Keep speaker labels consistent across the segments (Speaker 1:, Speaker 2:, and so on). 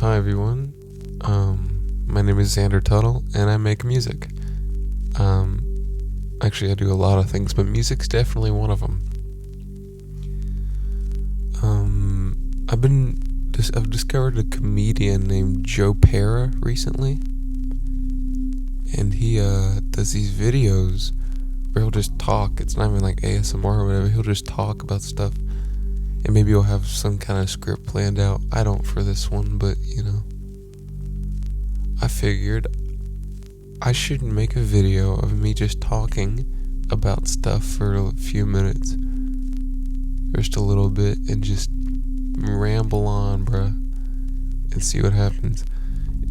Speaker 1: Hi everyone. My name is Xander Tuttle, and I make music. Actually, I do a lot of things, but music's definitely one of them. I've discovered a comedian named Joe Pera recently, and he does these videos where he'll just talk. It's not even like ASMR or whatever. He'll just talk about stuff, and maybe he'll have some kind of script planned out. I don't for this one, but I figured I should make a video of me just talking about stuff for a few minutes, just a little bit, and just ramble on, bruh, and see what happens.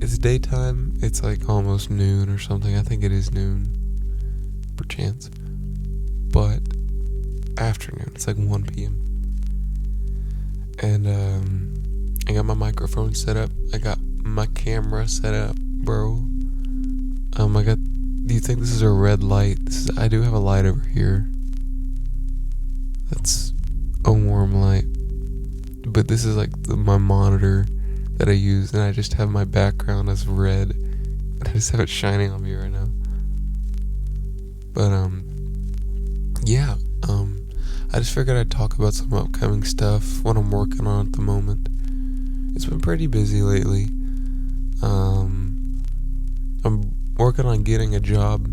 Speaker 1: It's daytime. It's like almost noon or something. I think it is noon, perchance, but afternoon. It's like 1 p.m. And I got my microphone set up. I got my camera set up, bro. Do you think this is a red light? I do have a light over here. That's a warm light. But this is like my monitor that I use, and I just have my background as red. And I just have it shining on me right now. But, I just figured I'd talk about some upcoming stuff, what I'm working on at the moment. It's been pretty busy lately. I'm working on getting a job,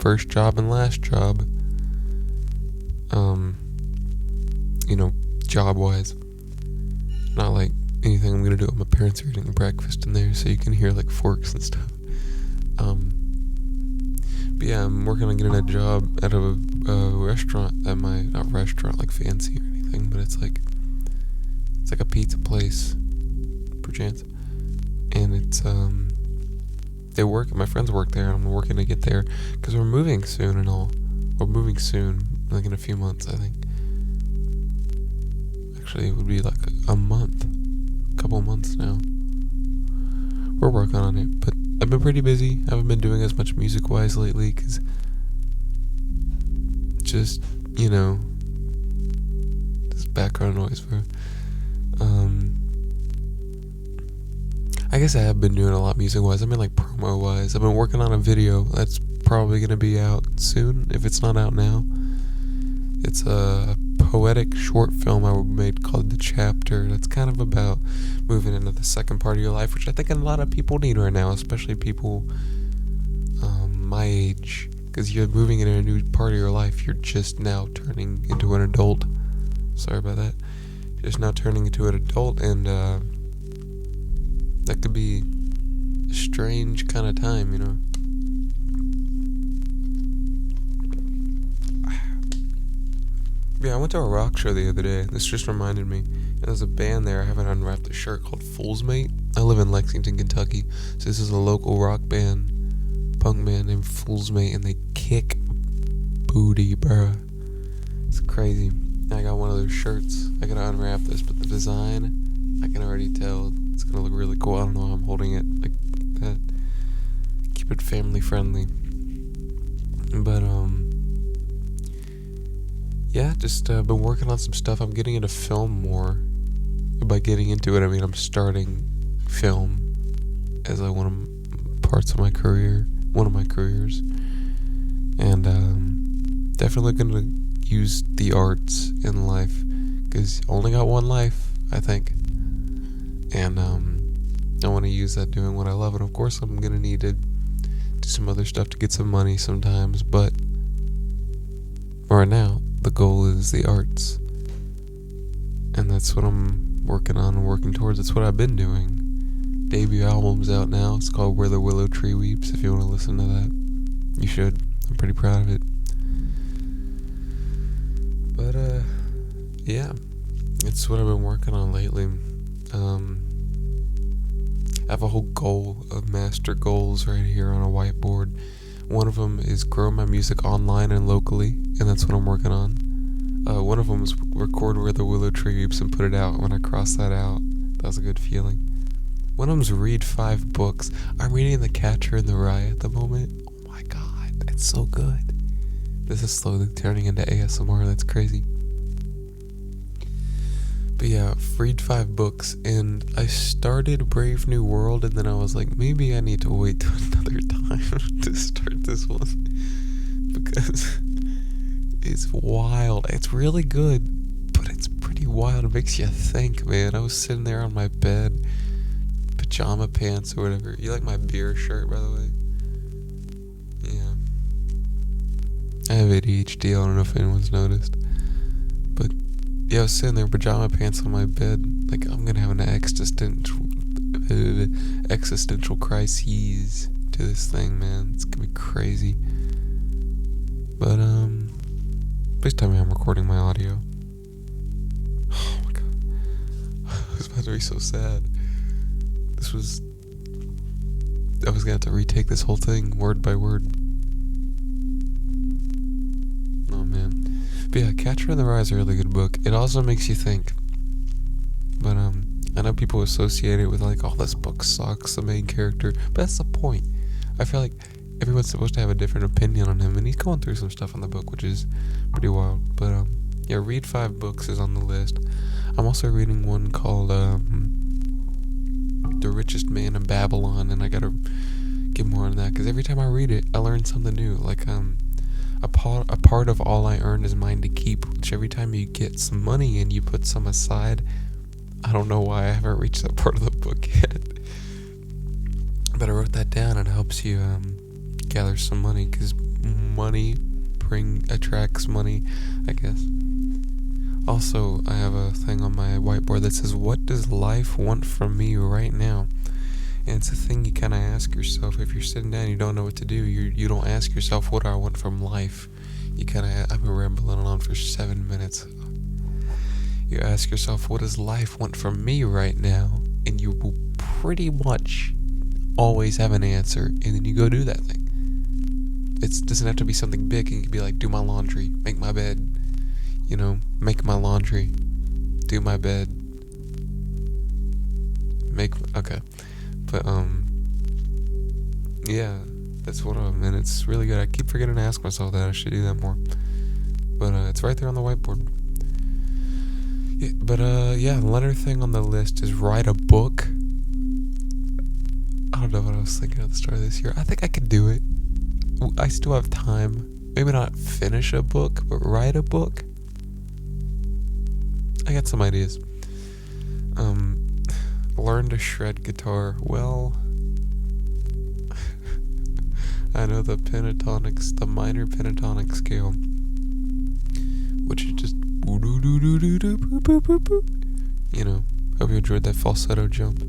Speaker 1: first job and last job, job-wise. Not like anything I'm gonna do. My parents are eating breakfast in there, so you can hear like forks and stuff. But yeah, I'm working on getting a job at a restaurant not restaurant like fancy or anything, but it's like a pizza place, perchance. And it's my friends work there, and I'm working to get there because we're moving soon and all. We're moving soon, like in a few months, I think. Actually, it would be like a couple months now. We're working on it, but I've been pretty busy. I haven't been doing as much music-wise lately because just, this background noise for, I guess I have been doing a lot music-wise. I mean, like, promo-wise. I've been working on a video that's probably going to be out soon, if it's not out now. It's a poetic short film I made called The Chapter. That's kind of about moving into the second part of your life, which I think a lot of people need right now, especially people my age, because you're moving into a new part of your life. You're just now turning into an adult. Sorry about that. Just now turning into an adult, and that could be a strange kind of time, Yeah, I went to a rock show the other day. This just reminded me. And there's a band there. I haven't unwrapped the shirt, called Fool's Mate. I live in Lexington, Kentucky. So this is a local rock band, punk band named Fool's Mate, and they kick booty, bruh. It's crazy. I got one of their shirts. I gotta unwrap this, but the design, I can already tell it's gonna look really cool. I don't know how I'm holding it like that. Keep it family friendly. But yeah, just been working on some stuff. I'm getting into film more. By getting into it, I mean I'm starting film as one of my careers, and definitely gonna use the arts in life, because I only got one life, I think, and I want to use that doing what I love. And of course I'm gonna need to do some other stuff to get some money sometimes, but right now the goal is the arts, and that's what I'm working on and working towards. That's what I've been doing. Debut album's out now. It's called Where the Willow Tree Weeps. If you want to listen to that, you should. I'm pretty proud of it. But yeah, it's what I've been working on lately. I have a whole goal of master goals right here on a whiteboard. One of them is grow my music online and locally, and that's what I'm working on. One of them is record Where the Willow Tree Weeps and put it out. When I cross that out, that was a good feeling. One of them is read 5 books. I'm reading The Catcher in the Rye at the moment. Oh my god, it's so good. This is slowly turning into ASMR. That's crazy. But yeah, read 5 books, and I started Brave New World, and then I was like, maybe I need to wait till another time to start this one, because it's wild. It's really good, but it's pretty wild. It makes you think, man. I was sitting there on my bed, pajama pants or whatever. You like my beer shirt, by the way? Yeah. I have ADHD, I don't know if anyone's noticed. But yeah, I was sitting there in pajama pants on my bed, like I'm gonna have an existential crises to this thing, man. It's gonna be crazy. But please tell me I'm recording my audio. Oh my god. I was about to be so sad. I was gonna have to retake this whole thing word by word. Oh man. But yeah, Catcher in the Rye is a really good book. It also makes you think. But I know people associate it with like, oh, this book sucks, the main character. But that's the point. I feel like everyone's supposed to have a different opinion on him, and he's going through some stuff in the book, which is pretty wild. But yeah, read 5 books is on the list. I'm also reading one called The Richest Man in Babylon, and I gotta get more on that, because every time I read it, I learn something new. Like a part of all I earn is mine to keep, which every time you get some money and you put some aside, I don't know why I haven't reached that part of the book yet, but I wrote that down, and it helps you gather some money, because money attracts money, I guess. Also, I have a thing on my whiteboard that says, what does life want from me right now? And it's a thing you kind of ask yourself. If you're sitting down and you don't know what to do, you don't ask yourself, what do I want from life? You kind of, I've been rambling on for 7 minutes. You ask yourself, what does life want from me right now? And you will pretty much always have an answer, and then you go do that thing. It doesn't have to be something big. It can be like, do my laundry, make my bed, make my laundry, do my bed, okay. But, yeah, that's what and it's really good. I keep forgetting to ask myself that. I should do that more. But, it's right there on the whiteboard. Yeah, but, yeah, another thing on the list is write a book. I don't know what I was thinking at the start of this year. I think I could do it. I still have time. Maybe not finish a book, but write a book. I got some ideas. Learn to shred guitar. Well, I know the minor pentatonic scale, which is just hope you enjoyed that falsetto jump.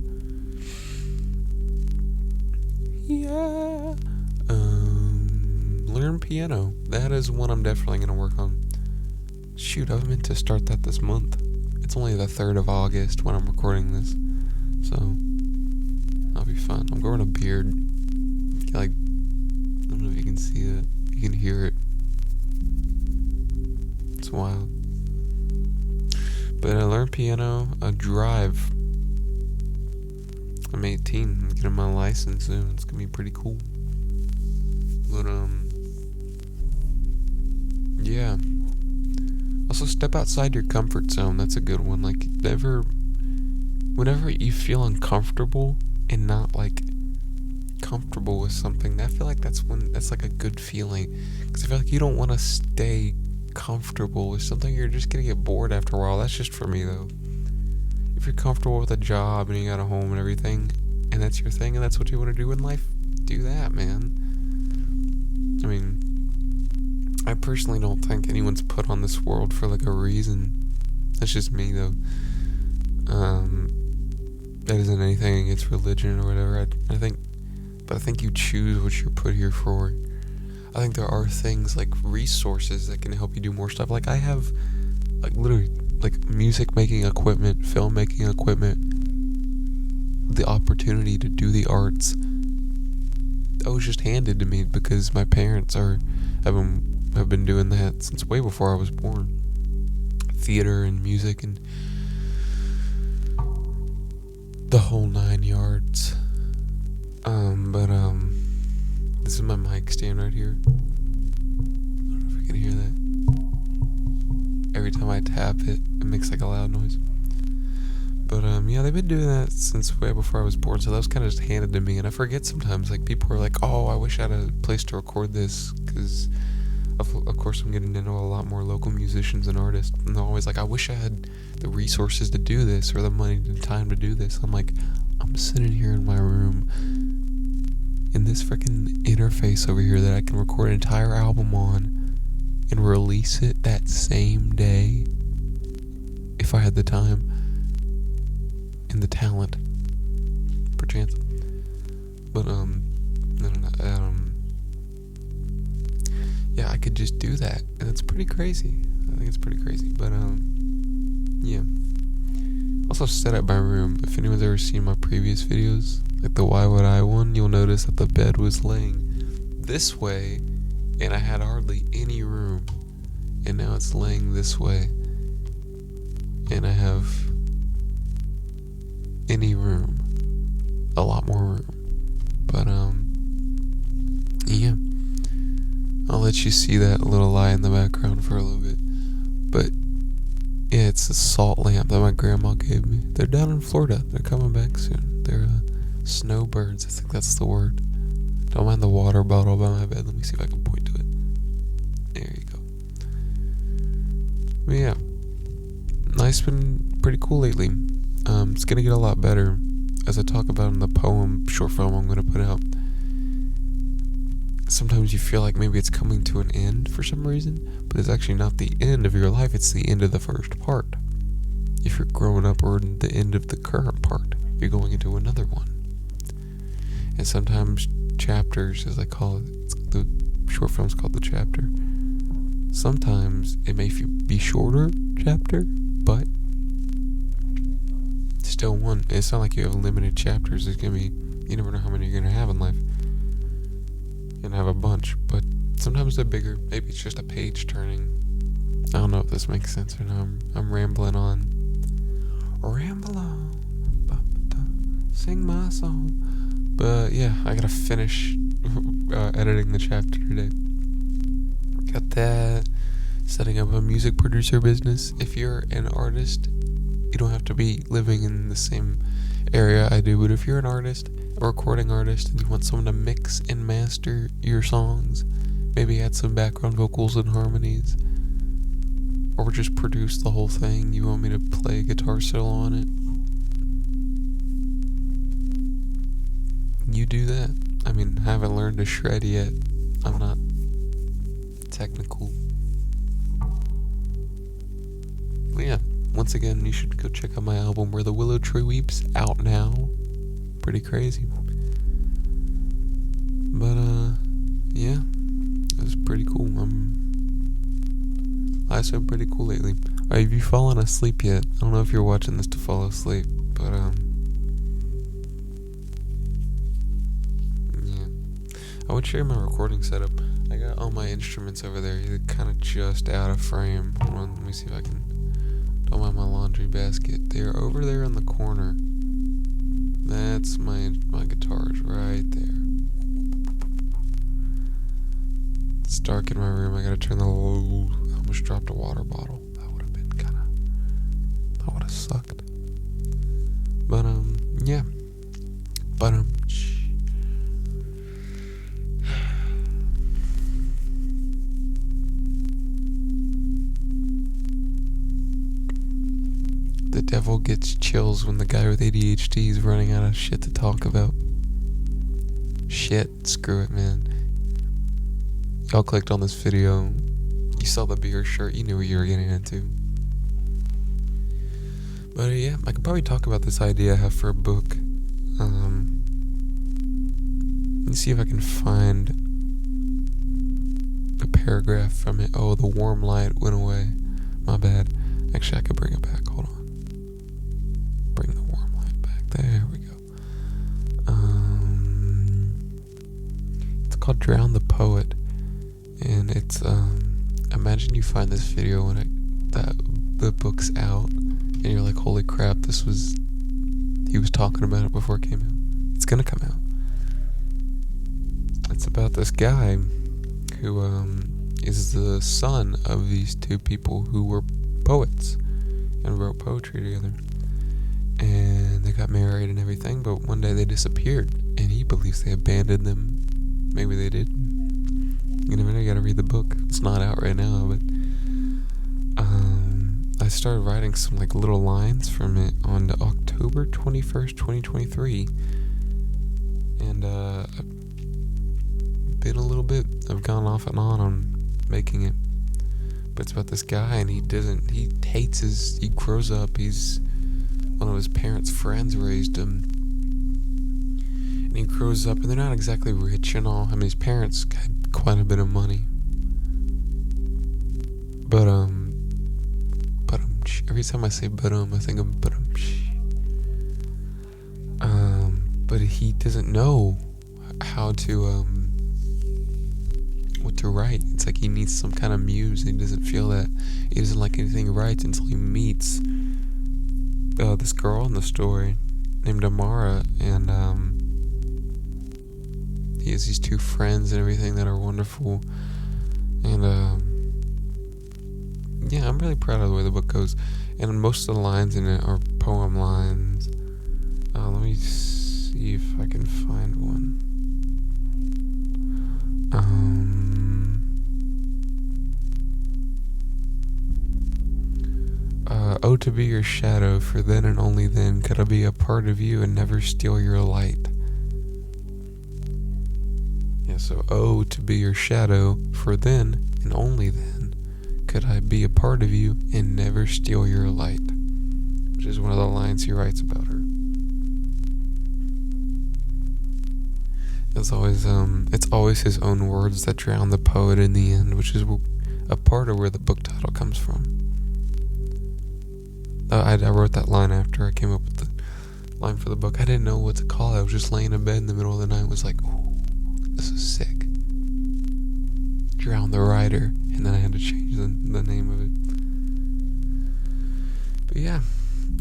Speaker 1: Yeah. Learn piano. That is one I'm definitely gonna work on. Shoot, I meant to start that this month. It's only the 3rd of August when I'm recording this, so that'll be fun. I'm growing a beard. I don't know if you can see it. You can hear it. It's wild. But I learned piano. I drive. I'm 18. I'm getting my license soon. It's gonna be pretty cool. But yeah. Also, step outside your comfort zone. That's a good one. Like, whenever you feel uncomfortable and not comfortable with something, I feel like that's like a good feeling. Because I feel like you don't want to stay comfortable with something. You're just gonna get bored after a while. That's just for me, though. If you're comfortable with a job and you got a home and everything, and that's your thing, and that's what you want to do in life, do that, man. I mean, I personally don't think anyone's put on this world for a reason. That's just me, though. That isn't anything against religion or whatever. I think you choose what you're put here for. I think there are things like resources that can help you do more stuff. Like, I have literally music making equipment, film making equipment, the opportunity to do the arts. That was just handed to me because my parents have been doing that since way before I was born. Theater and music and the whole 9 yards. This is my mic stand right here. I don't know if you can hear that. Every time I tap it, it makes a loud noise. But yeah, they've been doing that since way before I was born, so that was kind of just handed to me. And I forget sometimes, like, people are like, oh, I wish I had a place to record this, because of course I'm getting to know a lot more local musicians and artists, and they're always like, I wish I had the resources to do this, or the money and time to do this. I'm like, I'm sitting here in my room in this freaking interface over here that I can record an entire album on and release it that same day if I had the time and the talent, perchance. But yeah, I could just do that, and it's pretty crazy. I think it's pretty crazy. But yeah. Also, set up my room. If anyone's ever seen my previous videos, like the Why Would I one, you'll notice that the bed was laying this way, and I had hardly any room, and now it's laying this way, and I have any room, a lot more room. But yeah, I'll let you see that little lie in the background for a little bit. But yeah, it's a salt lamp that my grandma gave me. They're down in Florida. They're coming back soon. They're snowbirds, I think that's the word. Don't mind the water bottle by my bed. Let me see if I can point to it. There you go. But yeah, life's been pretty cool lately. It's gonna get a lot better, as I talk about in the poem short film I'm gonna put out. Sometimes you feel like maybe it's coming to an end for some reason, but it's actually not the end of your life, it's the end of the first part. If you're growing up, or the end of the current part, you're going into another one. And sometimes chapters, as I call it, the short film's called The Chapter. Sometimes it may be shorter chapter, but still one. It's not like you have limited chapters. It's gonna be, you never know how many you're gonna have in life. You're gonna have a bunch, but sometimes they're bigger. Maybe it's just a page turning. I don't know if this makes sense or not. I'm rambling on. Ramble on. Sing my song. But yeah, I gotta finish editing the chapter today. Got that. Setting up a music producer business. If you're an artist, you don't have to be living in the same area I do, but if you're an artist, a recording artist, and you want someone to mix and master your songs, maybe add some background vocals and harmonies, or just produce the whole thing, you want me to play a guitar solo on it, you do that. I mean, I haven't learned to shred yet. I'm not technical. But yeah, once again, you should go check out my album Where the Willow Tree Weeps, out now. Pretty crazy. But yeah, it was pretty cool. Life's been pretty cool lately. Have you fallen asleep yet? I don't know if you're watching this to fall asleep, but yeah. I would share my recording setup. I got all my instruments over there. They're kind of just out of frame. Hold on, let me see if I can. Don't mind my laundry basket. They're over there in the corner. That's my guitars right there. It's dark in my room. I gotta turn the. I almost dropped a water bottle. That would have been that would have sucked. But yeah. But the devil gets chills when the guy with ADHD is running out of shit to talk about. Shit, screw it, man. Y'all clicked on this video, you saw the beer shirt, you knew what you were getting into. But yeah, I could probably talk about this idea I have for a book. Let me see if I can find a paragraph from it. Oh, the warm light went away. My bad. Actually, I could bring it back. Hold on. Bring the warm light back. There we go. It's called Drown the Poet. And it's, imagine you find this video when the book's out, and you're like, holy crap, he was talking about it before it came out. It's gonna come out. It's about this guy who, is the son of these two people who were poets and wrote poetry together. and they got married and everything, but one day they disappeared, and he believes they abandoned them. Maybe they did. You never know, you gotta read the book. It's not out right now, but I started writing some like little lines from it on October 21st, 2023, and I've been a little bit, I've gone off and on making it, but it's about this guy, and he grows up, one of his parents' friends raised him, and he grows up, and they're not exactly rich and all. I mean, his parents had quite a bit of money, but every time I say I think of but he doesn't know how to what to write. It's like he needs some kind of muse, and he doesn't feel that. He doesn't like anything he writes until he meets this girl in the story named Amara, and he has these two friends and everything that are wonderful, and yeah, I'm really proud of the way the book goes, and most of the lines in it are poem lines. Let me see if I can find one. Oh, to be your shadow, for then and only then could I be a part of you and never steal your light. Yeah, so, oh, to be your shadow, for then and only then could I be a part of you and never steal your light, which is one of the lines he writes about her. It's always his own words that drown the poet in the end, which is a part of where the book title comes from. I wrote that line after I came up with the line for the book. I didn't know what to call it. I was just laying in bed in the middle of the night and was like, oh, this is sick. Drown the Writer. And then I had to change the name of it. But yeah,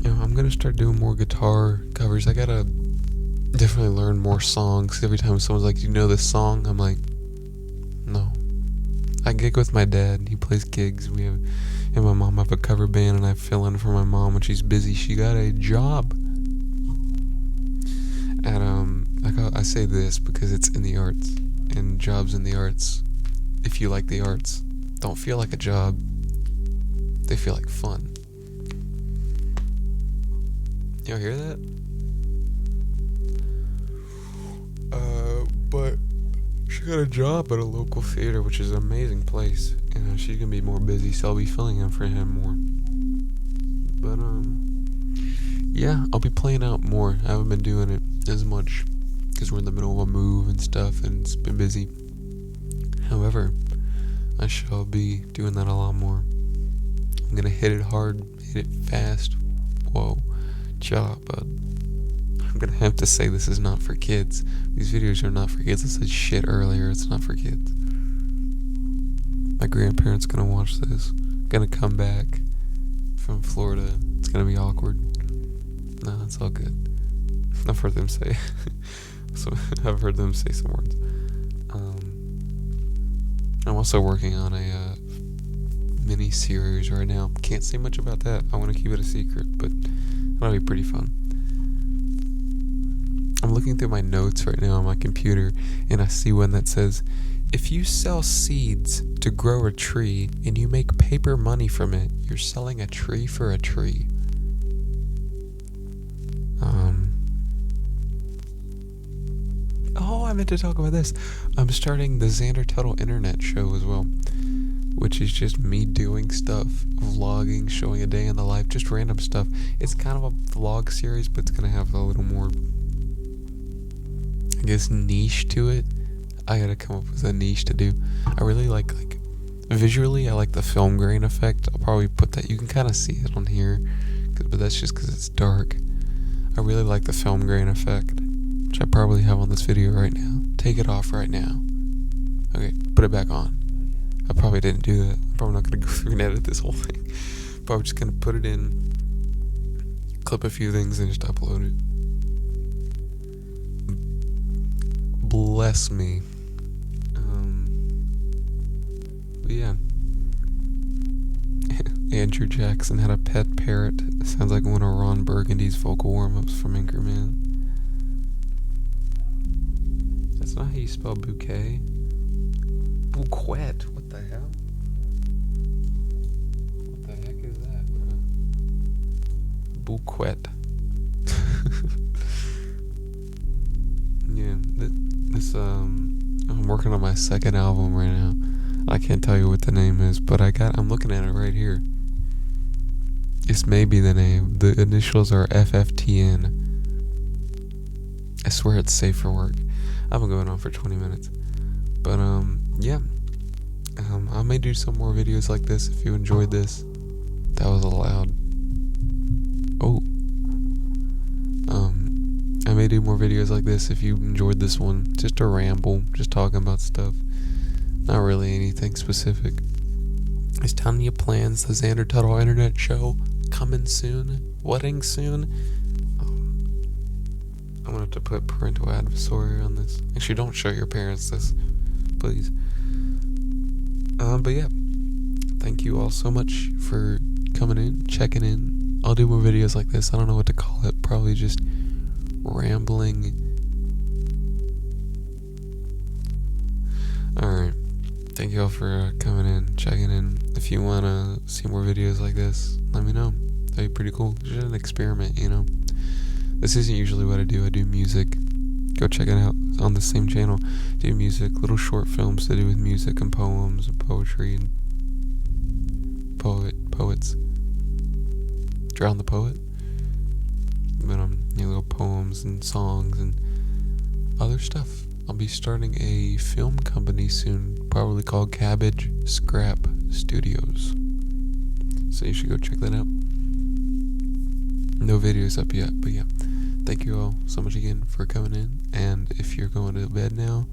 Speaker 1: I'm going to start doing more guitar covers. I got to definitely learn more songs. Every time someone's like, you know this song? I'm like, no. I gig with my dad. He plays gigs. We have, and my mom have a cover band, and I fill in for my mom when she's busy. She got a job. And I say this because it's in the arts, and jobs in the arts, if you like the arts, don't feel like a job. They feel like fun. Y'all hear that? But she got a job at a local theater, which is an amazing place. And she's gonna be more busy, so I'll be filling in for him more. But yeah, I'll be playing out more. I haven't been doing it as much because we're in the middle of a move and stuff, and it's been busy. However, I shall be doing that a lot more. I'm gonna hit it hard, hit it fast. Whoa, chill out, bud. I'm gonna have to say this is not for kids. These videos are not for kids. I said shit earlier. It's not for kids. My grandparents gonna watch this. Gonna come back from Florida. It's gonna be awkward. No, it's all good. I've heard them say. I've heard them say some words. I'm also working on a mini series right now. Can't say much about that. I want to keep it a secret, but that'll be pretty fun. I'm looking through my notes right now on my computer, and I see one that says, if you sell seeds to grow a tree and you make paper money from it, you're selling a tree for a tree. Oh, I meant to talk about this. I'm starting the Xander Tuttle internet show as well, which is just me doing stuff, vlogging, showing a day in the life, just random stuff. It's kind of a vlog series, but it's going to have a little more, I guess, niche to it. I gotta come up with a niche to do. I really like visually, I like the film grain effect. I'll probably put that, you can kind of see it on here, but that's just because it's dark. I really like the film grain effect, which I probably have on this video right now. Take it off right now. Okay, put it back on. I probably didn't do that. I'm probably not gonna go through and edit this whole thing. Probably just gonna put it in, clip a few things, and just upload it. Bless me. But yeah. Andrew Jackson had a pet parrot. Sounds like one of Ron Burgundy's vocal warm-ups from Anchorman. That's not how you spell bouquet. Bouquet. What the hell? What the heck is that? Bouquet. Yeah, I'm working on my second album right now. I can't tell you what the name is, but I'm looking at it right here. This may be the name. The initials are FFTN. I swear it's safe for work. I've been going on for 20 minutes. But, yeah. I may do some more videos like this if you enjoyed this. That was loud. Oh. I may do more videos like this if you enjoyed this one. Just a ramble. Just talking about stuff. Not really anything specific. Is telling you plans. The Xander Tuttle Internet Show coming soon. Wedding soon. I'm gonna have to put parental advisory on this. Actually, don't show your parents this, please. But yeah, thank you all so much for coming in, checking in. I'll do more videos like this. I don't know what to call it. Probably just rambling. Alright. Thank you all for coming in, checking in. If you want to see more videos like this, let me know. That'd be pretty cool. Just an experiment, you know. This isn't usually what I do. I do music. Go check it out on the same channel. Do music, little short films to do with music and poems and poetry and poets. Drown the Poet. But little poems and songs and other stuff. I'll be starting a film company soon, probably called Cabbage Scrap Studios. So you should go check that out. No videos up yet, but yeah. Thank you all so much again for coming in. And if you're going to bed now,